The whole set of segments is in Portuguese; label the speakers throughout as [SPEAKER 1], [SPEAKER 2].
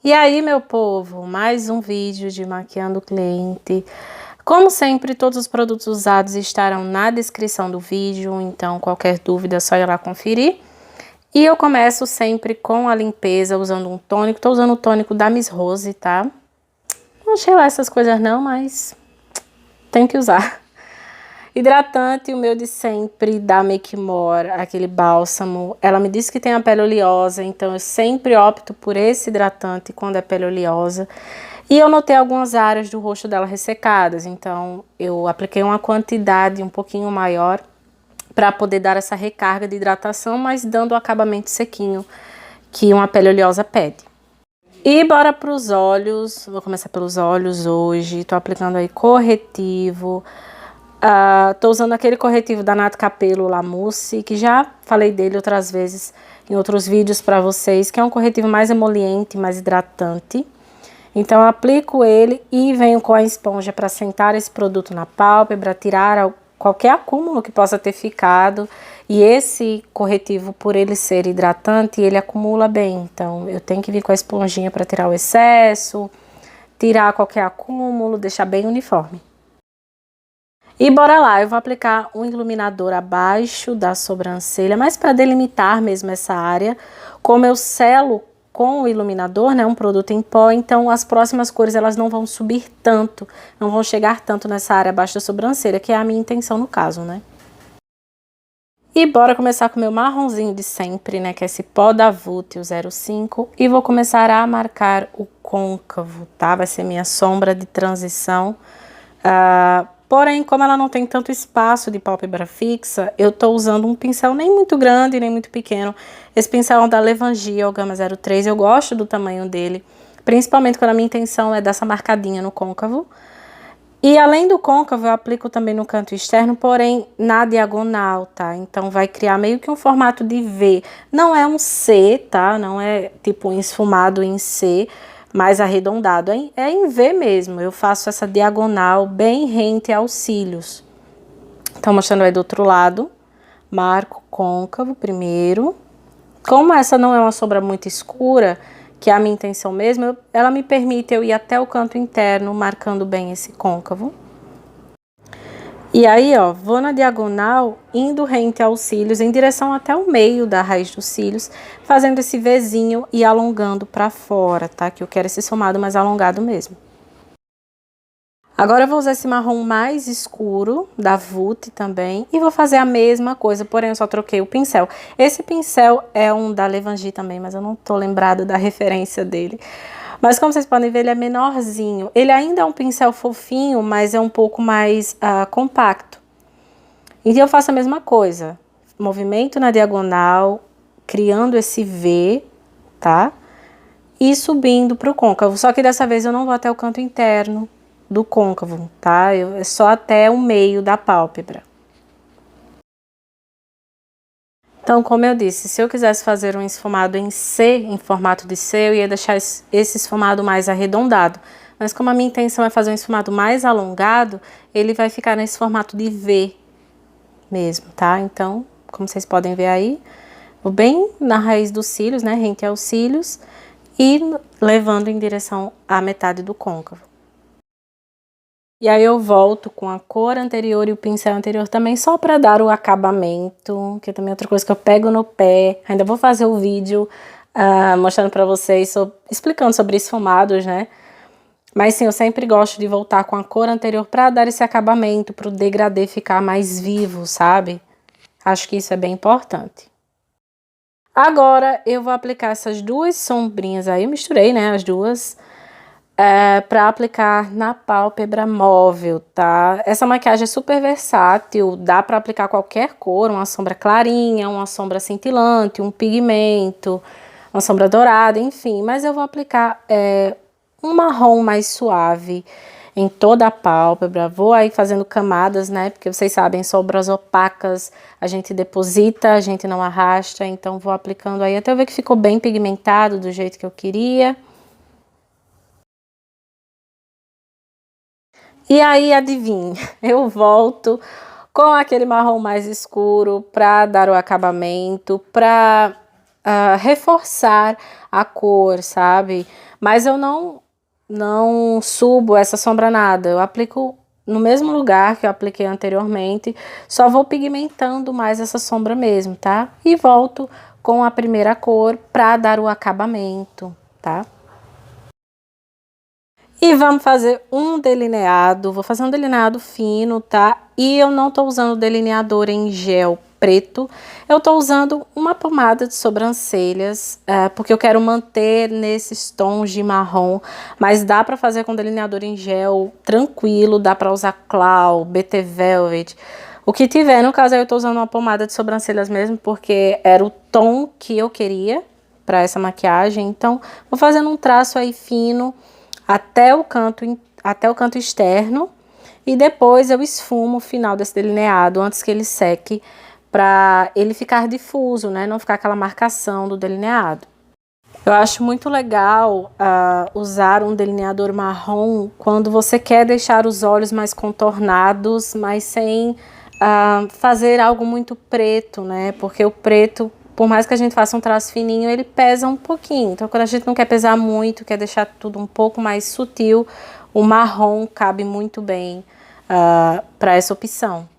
[SPEAKER 1] E aí, meu povo, mais um vídeo de maquiando o cliente. Como sempre, todos os produtos usados estarão na descrição do vídeo, então qualquer dúvida é só ir lá conferir. E eu começo sempre com a limpeza usando um tônico. Tô usando o tônico da Miss Rose, tá? Não achei lá essas coisas não, mas tenho que usar. Hidratante, o meu de sempre, da Make More, aquele bálsamo. Ela me disse que tem a pele oleosa, então eu sempre opto por esse hidratante quando é pele oleosa. E eu notei algumas áreas do rosto dela ressecadas, então eu apliquei uma quantidade um pouquinho maior para poder dar essa recarga de hidratação, mas dando o acabamento sequinho que uma pele oleosa pede. E bora para os olhos, vou começar pelos olhos hoje, tô aplicando aí corretivo. Tô usando aquele corretivo da Nato Capello La Mousse, que já falei dele outras vezes em outros vídeos para vocês, que é um corretivo mais emoliente, mais hidratante. Então eu aplico ele e venho com a esponja para sentar esse produto na pálpebra, tirar qualquer acúmulo que possa ter ficado. E esse corretivo, por ele ser hidratante, ele acumula bem. Então eu tenho que vir com a esponjinha para tirar o excesso, tirar qualquer acúmulo, deixar bem uniforme. E bora lá, eu vou aplicar um iluminador abaixo da sobrancelha, mas para delimitar mesmo essa área. Como eu selo com o iluminador, né, um produto em pó, então as próximas cores elas não vão subir tanto, não vão chegar tanto nessa área abaixo da sobrancelha, que é a minha intenção no caso, né. E bora começar com o meu marronzinho de sempre, né, que é esse pó da Vult, o 05, e vou começar a marcar o côncavo, tá? Vai ser minha sombra de transição. Porém, como ela não tem tanto espaço de pálpebra fixa, eu tô usando um pincel nem muito grande, nem muito pequeno. Esse pincel é da Levangie, o Gama 03, eu gosto do tamanho dele, principalmente quando a minha intenção é dar essa marcadinha no côncavo. E além do côncavo, eu aplico também no canto externo, porém na diagonal, tá? Então vai criar meio que um formato de V. Não é um C, tá? Não é tipo um esfumado em C, mais arredondado, é em V mesmo. Eu faço essa diagonal bem rente aos cílios. Então, mostrando aí do outro lado, marco côncavo primeiro. Como essa não é uma sombra muito escura, que é a minha intenção mesmo, ela me permite eu ir até o canto interno, marcando bem esse côncavo. E aí, ó, vou na diagonal, indo rente aos cílios, em direção até o meio da raiz dos cílios, fazendo esse Vzinho e alongando pra fora, tá? Que eu quero esse esfumado mais alongado mesmo. Agora eu vou usar esse marrom mais escuro, da Vult também, e vou fazer a mesma coisa, porém eu só troquei o pincel. Esse pincel é um da Levangie também, mas eu não tô lembrada da referência dele. Mas como vocês podem ver, ele é menorzinho. Ele ainda é um pincel fofinho, mas é um pouco mais compacto. Então eu faço a mesma coisa. Movimento na diagonal, criando esse V, tá? E subindo pro côncavo. Só que dessa vez eu não vou até o canto interno do côncavo, tá? É só até o meio da pálpebra. Então, como eu disse, se eu quisesse fazer um esfumado em C, em formato de C, eu ia deixar esse esfumado mais arredondado. Mas como a minha intenção é fazer um esfumado mais alongado, ele vai ficar nesse formato de V mesmo, tá? Então, como vocês podem ver aí, vou bem na raiz dos cílios, né, rente aos cílios, e levando em direção à metade do côncavo. E aí eu volto com a cor anterior e o pincel anterior também, só para dar o acabamento, que também é outra coisa que eu pego no pé. Ainda vou fazer o vídeo mostrando para vocês, explicando sobre esfumados, né? Mas sim, eu sempre gosto de voltar com a cor anterior para dar esse acabamento, para o degradê ficar mais vivo, sabe? Acho que isso é bem importante. Agora eu vou aplicar essas duas sombrinhas aí, eu misturei, né, as duas, para aplicar na pálpebra móvel, tá? Essa maquiagem é super versátil, dá para aplicar qualquer cor, uma sombra clarinha, uma sombra cintilante, um pigmento, uma sombra dourada, enfim. Mas eu vou aplicar um marrom mais suave em toda a pálpebra. Vou aí fazendo camadas, né? Porque vocês sabem, sombras opacas a gente deposita, a gente não arrasta. Então vou aplicando aí até eu ver que ficou bem pigmentado do jeito que eu queria. E aí, adivinha, eu volto com aquele marrom mais escuro para dar o acabamento, para reforçar a cor, sabe? Mas eu não subo essa sombra nada, eu aplico no mesmo lugar que eu apliquei anteriormente, só vou pigmentando mais essa sombra mesmo, tá? E volto com a primeira cor para dar o acabamento, tá? E vamos fazer um delineado, vou fazer um delineado fino, tá? E eu não tô usando delineador em gel preto, eu tô usando uma pomada de sobrancelhas, porque eu quero manter nesses tons de marrom, mas dá pra fazer com delineador em gel tranquilo, dá pra usar Clau, BT Velvet, o que tiver. No caso eu tô usando uma pomada de sobrancelhas mesmo, porque era o tom que eu queria pra essa maquiagem, então vou fazendo um traço aí fino, até o canto externo, e depois eu esfumo o final desse delineado antes que ele seque, para ele ficar difuso, né? Não ficar aquela marcação do delineado. Eu acho muito legal usar um delineador marrom quando você quer deixar os olhos mais contornados, mas sem fazer algo muito preto, né? Porque o preto, por mais que a gente faça um traço fininho, ele pesa um pouquinho. Então, quando a gente não quer pesar muito, quer deixar tudo um pouco mais sutil, o marrom cabe muito bem para essa opção.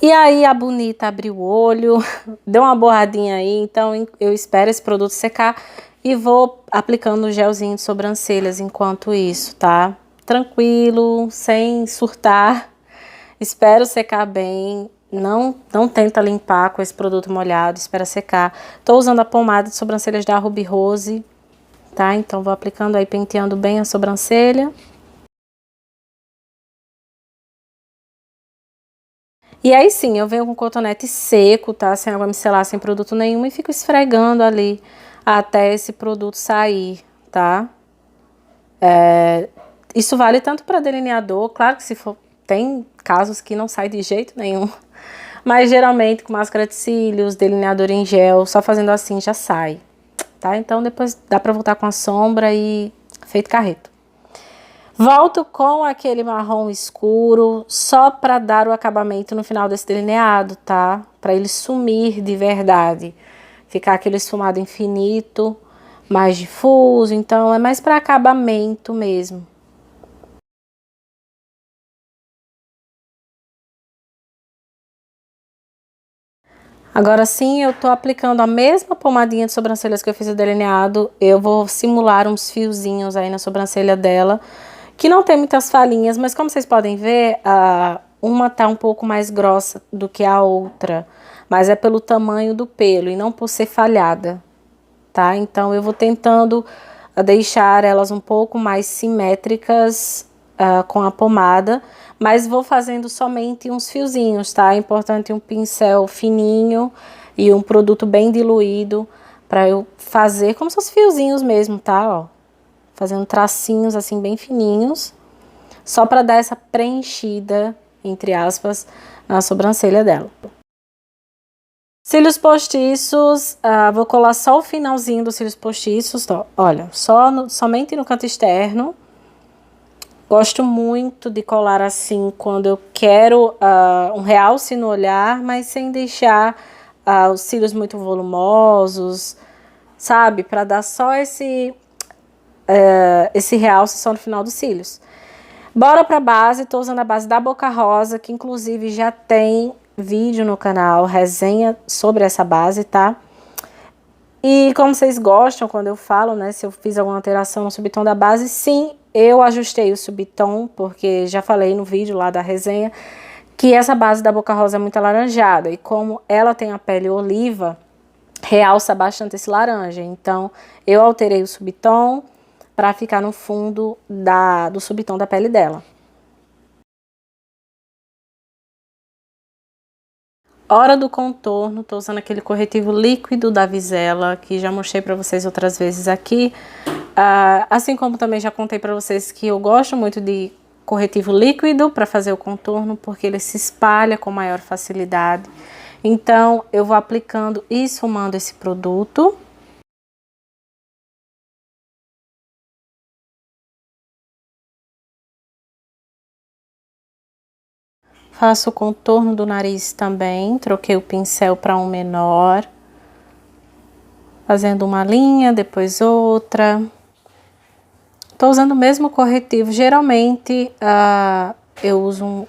[SPEAKER 1] E aí a bonita abriu o olho, deu uma borradinha aí, então eu espero esse produto secar e vou aplicando o gelzinho de sobrancelhas enquanto isso, tá? Tranquilo, sem surtar. Espero secar bem, não tenta limpar com esse produto molhado, espera secar. Tô usando a pomada de sobrancelhas da Ruby Rose, tá? Então vou aplicando aí, penteando bem a sobrancelha. E aí sim, eu venho com cotonete seco, tá? Sem água micelar, sem produto nenhum, e fico esfregando ali até esse produto sair, tá? Isso vale tanto para delineador, claro que se for, tem casos que não sai de jeito nenhum, mas geralmente com máscara de cílios, delineador em gel, só fazendo assim já sai, tá? Então depois dá pra voltar com a sombra e feito carreto. Volto com aquele marrom escuro só para dar o acabamento no final desse delineado, tá? Para ele sumir de verdade. Ficar aquele esfumado infinito, mais difuso, então é mais para acabamento mesmo. Agora sim, eu tô aplicando a mesma pomadinha de sobrancelhas que eu fiz o delineado. Eu vou simular uns fiozinhos aí na sobrancelha dela, que não tem muitas falhinhas, mas como vocês podem ver, uma tá um pouco mais grossa do que a outra, mas é pelo tamanho do pelo e não por ser falhada, tá? Então eu vou tentando deixar elas um pouco mais simétricas com a pomada, mas vou fazendo somente uns fiozinhos, tá? É importante um pincel fininho e um produto bem diluído para eu fazer como se fossem fiozinhos mesmo, tá? Ó, fazendo tracinhos assim bem fininhos, só para dar essa preenchida, entre aspas, na sobrancelha dela. Cílios postiços, vou colar só o finalzinho dos cílios postiços, ó, olha, somente no canto externo. Gosto muito de colar assim quando eu quero um realce no olhar, mas sem deixar os cílios muito volumosos, sabe? Para dar só esse realce só no final dos cílios. Bora pra base, tô usando a base da Boca Rosa, que inclusive já tem vídeo no canal, resenha sobre essa base, tá? E como vocês gostam quando eu falo, né, se eu fiz alguma alteração no subtom da base, sim, eu ajustei o subtom, porque já falei no vídeo lá da resenha, que essa base da Boca Rosa é muito alaranjada, e como ela tem a pele oliva, realça bastante esse laranja. Então, eu alterei o subtom para ficar no fundo do subtom da pele dela. Hora do contorno, tô usando aquele corretivo líquido da Visela, que já mostrei para vocês outras vezes aqui. Assim como também já contei para vocês que eu gosto muito de corretivo líquido para fazer o contorno, porque ele se espalha com maior facilidade. Então, eu vou aplicando e esfumando esse produto. Faço o contorno do nariz também, troquei o pincel para um menor. Fazendo uma linha, depois outra. Tô usando o mesmo corretivo. Geralmente, eu uso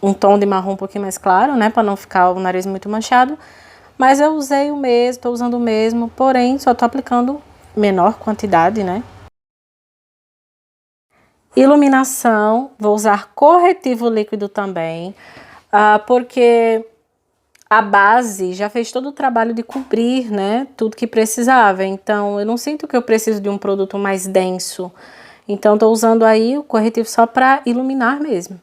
[SPEAKER 1] um tom de marrom um pouquinho mais claro, né? Pra não ficar o nariz muito manchado. Mas eu usei o mesmo, tô usando o mesmo. Porém, só tô aplicando menor quantidade, né? Iluminação, vou usar corretivo líquido também. Porque a base já fez todo o trabalho de cobrir, né, tudo que precisava. Então, eu não sinto que eu preciso de um produto mais denso. Então, tô usando aí o corretivo só para iluminar mesmo.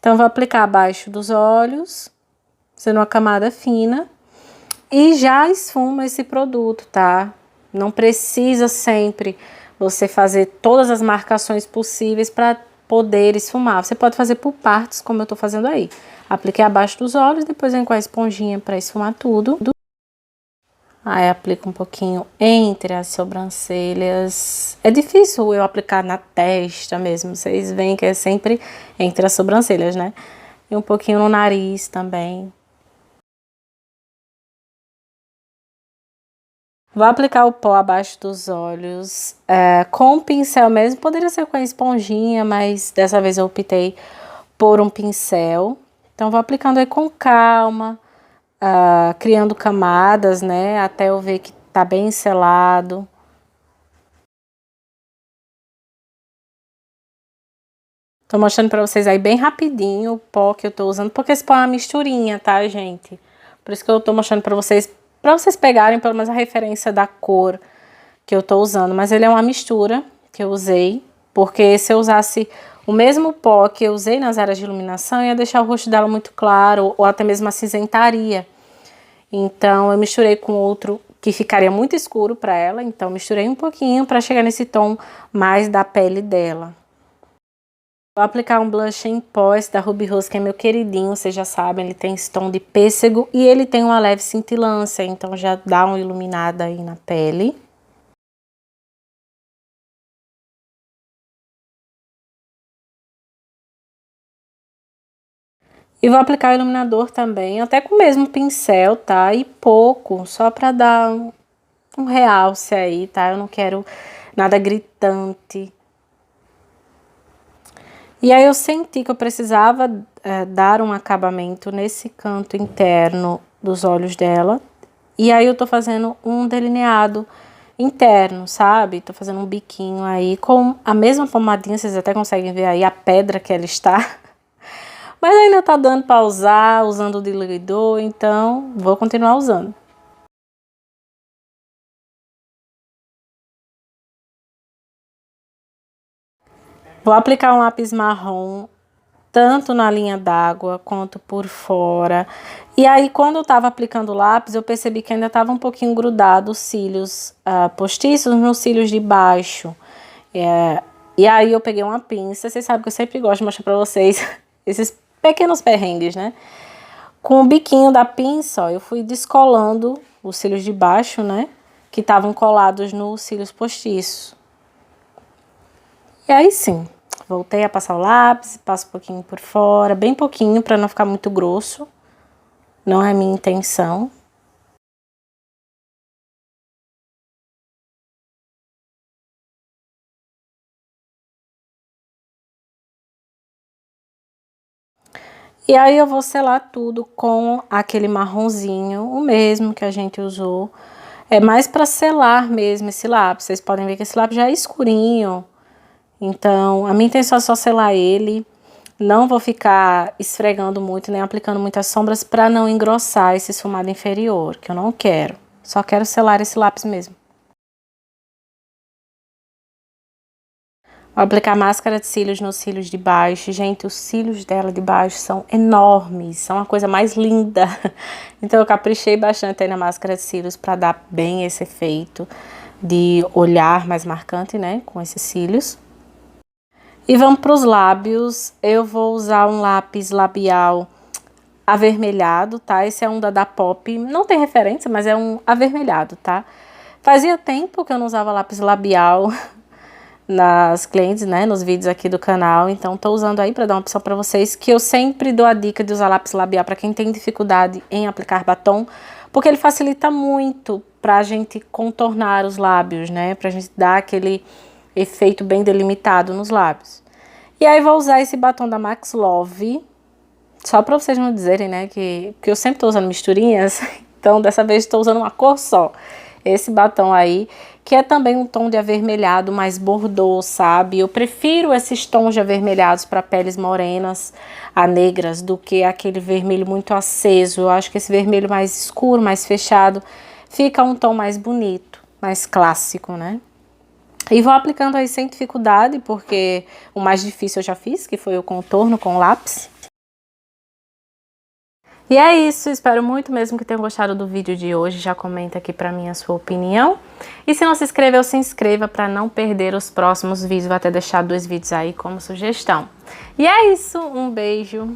[SPEAKER 1] Então, vou aplicar abaixo dos olhos, sendo uma camada fina. E já esfuma esse produto, tá? Não precisa sempre você fazer todas as marcações possíveis para poder esfumar. Você pode fazer por partes, como eu tô fazendo aí. Apliquei abaixo dos olhos, depois venho com a esponjinha para esfumar tudo. Aí aplico um pouquinho entre as sobrancelhas. É difícil eu aplicar na testa mesmo, vocês veem que é sempre entre as sobrancelhas, né? E um pouquinho no nariz também. Vou aplicar o pó abaixo dos olhos, com o pincel mesmo, poderia ser com a esponjinha, mas dessa vez eu optei por um pincel. Então, vou aplicando aí com calma, criando camadas, né, até eu ver que tá bem selado. Tô mostrando pra vocês aí bem rapidinho o pó que eu tô usando, porque esse pó é uma misturinha, tá, gente? Por isso que eu tô mostrando pra vocês pegarem pelo menos a referência da cor que eu tô usando. Mas ele é uma mistura que eu usei, porque se eu usasse o mesmo pó que eu usei nas áreas de iluminação, ia deixar o rosto dela muito claro, ou até mesmo acinzentaria. Então, eu misturei com outro que ficaria muito escuro pra ela, então misturei um pouquinho pra chegar nesse tom mais da pele dela. Vou aplicar um blush em pó, esse da Ruby Rose, que é meu queridinho, vocês já sabem, ele tem esse tom de pêssego e ele tem uma leve cintilância, então já dá uma iluminada aí na pele. E vou aplicar o iluminador também, até com o mesmo pincel, tá? E pouco, só pra dar um realce aí, tá? Eu não quero nada gritante. E aí eu senti que eu precisava dar um acabamento nesse canto interno dos olhos dela. E aí eu tô fazendo um delineado interno, sabe? Tô fazendo um biquinho aí com a mesma pomadinha, vocês até conseguem ver aí a pedra que ela está. Mas ainda tá dando pra usar, usando o diluidor, então vou continuar usando. Vou aplicar um lápis marrom, tanto na linha d'água quanto por fora. E aí, quando eu tava aplicando o lápis, eu percebi que ainda tava um pouquinho grudado os cílios postiços nos cílios de baixo. E aí eu peguei uma pinça, vocês sabem que eu sempre gosto de mostrar pra vocês esses pequenos perrengues, né? Com o biquinho da pinça, ó, eu fui descolando os cílios de baixo, né? Que estavam colados nos cílios postiços. E aí sim, voltei a passar o lápis, passo um pouquinho por fora, bem pouquinho para não ficar muito grosso. Não é minha intenção. E aí eu vou selar tudo com aquele marronzinho, o mesmo que a gente usou. É mais para selar mesmo esse lápis. Vocês podem ver que esse lápis já é escurinho. Então, a minha intenção é só selar ele. Não vou ficar esfregando muito, nem aplicando muitas sombras para não engrossar esse esfumado inferior, que eu não quero. Só quero selar esse lápis mesmo. Vou aplicar máscara de cílios nos cílios de baixo. Gente, os cílios dela de baixo são enormes, são a coisa mais linda. Então eu caprichei bastante aí na máscara de cílios para dar bem esse efeito de olhar mais marcante, né, com esses cílios. E vamos para os lábios. Eu vou usar um lápis labial avermelhado, tá? Esse é um da Pop, não tem referência, mas é um avermelhado, tá? Fazia tempo que eu não usava lápis labial nas clientes, né, nos vídeos aqui do canal, então tô usando aí para dar uma opção para vocês, que eu sempre dou a dica de usar lápis labial para quem tem dificuldade em aplicar batom, porque ele facilita muito pra gente contornar os lábios, né? Pra gente dar aquele efeito bem delimitado nos lábios. E aí vou usar esse batom da Max Love, só pra vocês não dizerem, né, que eu sempre tô usando misturinhas, então dessa vez estou usando uma cor só. Esse batom aí, que é também um tom de avermelhado mais bordô, sabe? Eu prefiro esses tons de avermelhados para peles morenas a negras do que aquele vermelho muito aceso. Eu acho que esse vermelho mais escuro, mais fechado, fica um tom mais bonito, mais clássico, né? E vou aplicando aí sem dificuldade, porque o mais difícil eu já fiz, que foi o contorno com lápis. E é isso, espero muito mesmo que tenham gostado do vídeo de hoje. Já comenta aqui pra mim a sua opinião. E se não se inscreveu, se inscreva para não perder os próximos vídeos. Vou até deixar 2 vídeos aí como sugestão. E é isso, um beijo.